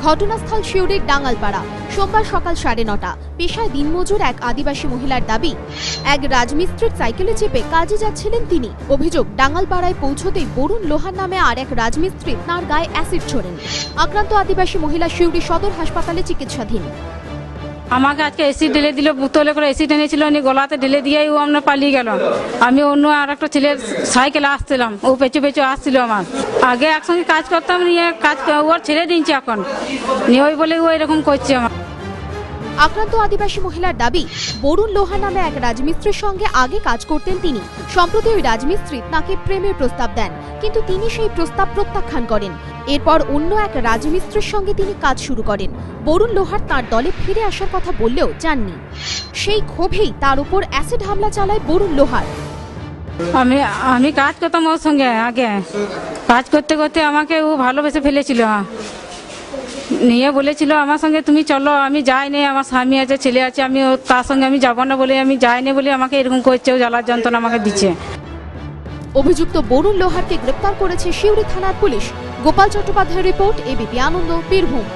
ঘটনাস্থল সিউড়ির ডাঙ্গালপাড়া। সোমবার সকাল 9:30। পেশায় দিনমজুর এক আদিবাসী মহিলার দাবি, এক রাজমিস্ত্রির সাইকেলে চেপে কাজে যাচ্ছিলেন তিনি। অভিযোগ, ডাঙ্গালপাড়ায় পৌঁছতেই বরুণ লোহার নামে আর এক রাজমিস্ত্রি তাঁর গায়ে অ্যাসিড ছোড়েন। আক্রান্ত আদিবাসী মহিলা সিউড়ি সদর হাসপাতালে চিকিৎসাধীন। আমাকে আজকে এসিড ঢেলে দিল, বোতলে করে এসিড এনেছিল, গলাতে ঢেলে দিয়েই ও আমরা পালিয়ে গেল। আমি অন্য আর একটা ছেলের সাইকেলে আসছিলাম, ও পেছু পেছু আসছিল। আমার আগে একসঙ্গে কাজ করতাম, নিয়ে কাজ ওর ছেড়ে দিয়েছি এখন, নিয়ে ওই বলে ও এরকম করছে। আমার আক্রান্ত আদিবাসী মহিলার দাবি, বরুণ লোহা নামে এক রাজমিস্ত্রির সঙ্গে আগে কাজ করতেন তিনি। সম্প্রতি ওই রাজমিস্ত্রি তাকে প্রেমের প্রস্তাব দেন, কিন্তু তিনি সেই প্রস্তাব প্রত্যাখ্যান করেন। এরপর অন্য এক রাজমিস্ত্রির সঙ্গে তিনি কাজ শুরু করেন। বরুণ লোহার তার দলে ফিরে আসার কথা বললেও যাননি। সেই ক্ষোভেই তার উপর অ্যাসিড হামলা চালায় বরুণ লোহার। আমি কাজ করতাম ওর সঙ্গে, আগে কাজ করতে করতে আমাকে ও ভালোবেসে ফেলেছিল, নিয়ে বলেছিল আমার সঙ্গে তুমি চলো। আমি যাইনি, আমার স্বামী আছে, ছেলে আছে, আমি তার সঙ্গে আমি যাবো না বলে আমি যাইনি বলে আমাকে এরকম করছে, ও জ্বালার যন্ত্রণা আমাকে দিচ্ছে। অভিযুক্ত বরুণ লোহারকে গ্রেপ্তার করেছে সিউড়ি থানার পুলিশ। গোপাল চট্টোপাধ্যায়ের রিপোর্ট, এবিপি আনন্দ, বীরভূম।